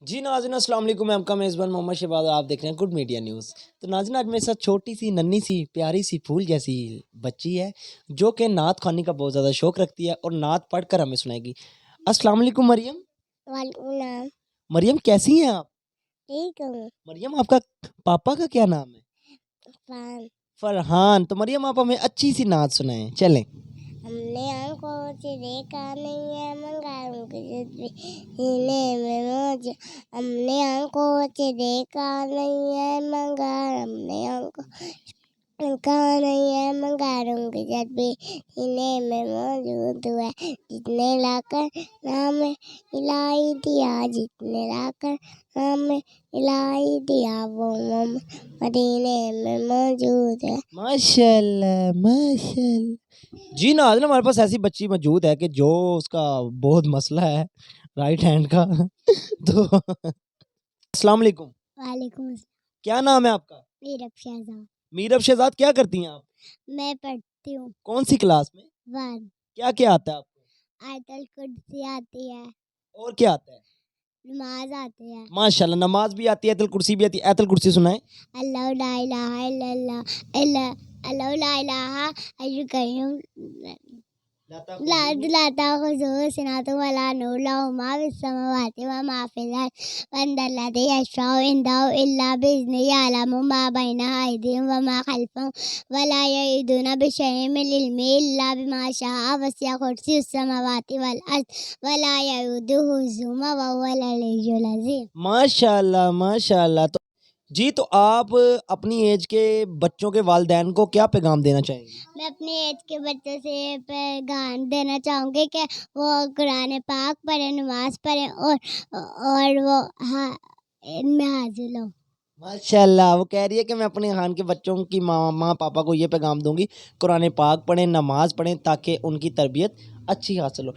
جی ناظرین السلام علیکم، میں آپ کا میزبان محمد شہباز اور آپ دیکھ رہے ہیں گڈ میڈیا نیوز۔ تو ناظرین آج میرے ساتھ چھوٹی سی ننھی سی پیاری سی پھول جیسی بچی ہے جو کہ نعت خوانی کا بہت زیادہ شوق رکھتی ہے اور نعت پڑھ کر ہمیں سنائے گی۔ السلام علیکم مریم۔ وعلیکم السلام۔ مریم کیسی ہیں آپ؟ ٹھیک ہوں۔ مریم آپ کا پاپا کا کیا نام ہے؟ فان۔ فرحان۔ تو مریم آپ ہمیں اچھی سی نعت سنائیں، چلیں۔ ہم نے آنکھوں سے دیکھا نہیں ہے منگاروں کے جذبے سینے میں موج، ہم نے آنکھوں سے دیکھا نہیں ہے منگار، ہم نے آنکھوں دیکھا نہیں ہے منگاروں کے جذبے سینے میں موجود ہے، جتنے لا کر نام الہی دیا، جتنے لا کر نام الہی دیا وہ مدینے میں موجود ہے۔ ماشاء اللہ ماشاء اللہ۔ جی ناظرین ہمارے پاس ایسی بچی موجود ہے کہ جو اس کا بہت مسئلہ ہے رائٹ ہینڈ کا۔ تو السلام علیکم۔ وعلیکم السلام۔ کیا نام ہے آپ کا؟ میرب شہزاد۔ میرب شہزاد، کیا کرتی ہیں آپ؟ میں پڑھتی ہوں کون سی کلاس میں؟ 1۔ کیا کیا آتا ہے آپ کو؟ آیت الکرسی آتی ہے، اور کیا آتا ہے؟ نماز آتی ہے۔ ماشاءاللہ، نماز بھی آتی ہے، آیت الکرسی بھی آتی ہے۔ آیت الکرسی سنائیں۔ اللہ لا الہ الا اللہ لا الہ حی القیوم لا تأخذه سنة ولا نوم له ما في السماوات وما في الأرض من ذا الذي يشفع عنده إلا بإذنه يعلم ما بين أيديهم وما خلفهم ولا يحيطون بشيء من علمه إلا بما شاء وسع كرسيه السماوات والأرض ولا يؤوده حفظهما وهو العلي العظيم۔ ماشاءاللہ ماشاءاللہ۔ تو جی تو آپ اپنی ایج کے بچوں کے والدین کو کیا پیغام دینا چاہیں گے؟ میں اپنے ایج کے بچوں سے پیغام دینا چاہوں گی کہ وہ قرآن پاک پڑھیں، نماز پڑھیں اور وہ ان میں حاضر ہوں۔ ماشاءاللہ، وہ کہہ رہی ہے کہ میں اپنے خان کے بچوں کی ماں پاپا کو یہ پیغام دوں گی قرآن پاک پڑھیں، نماز پڑھیں تاکہ ان کی تربیت اچھی حاصل ہو۔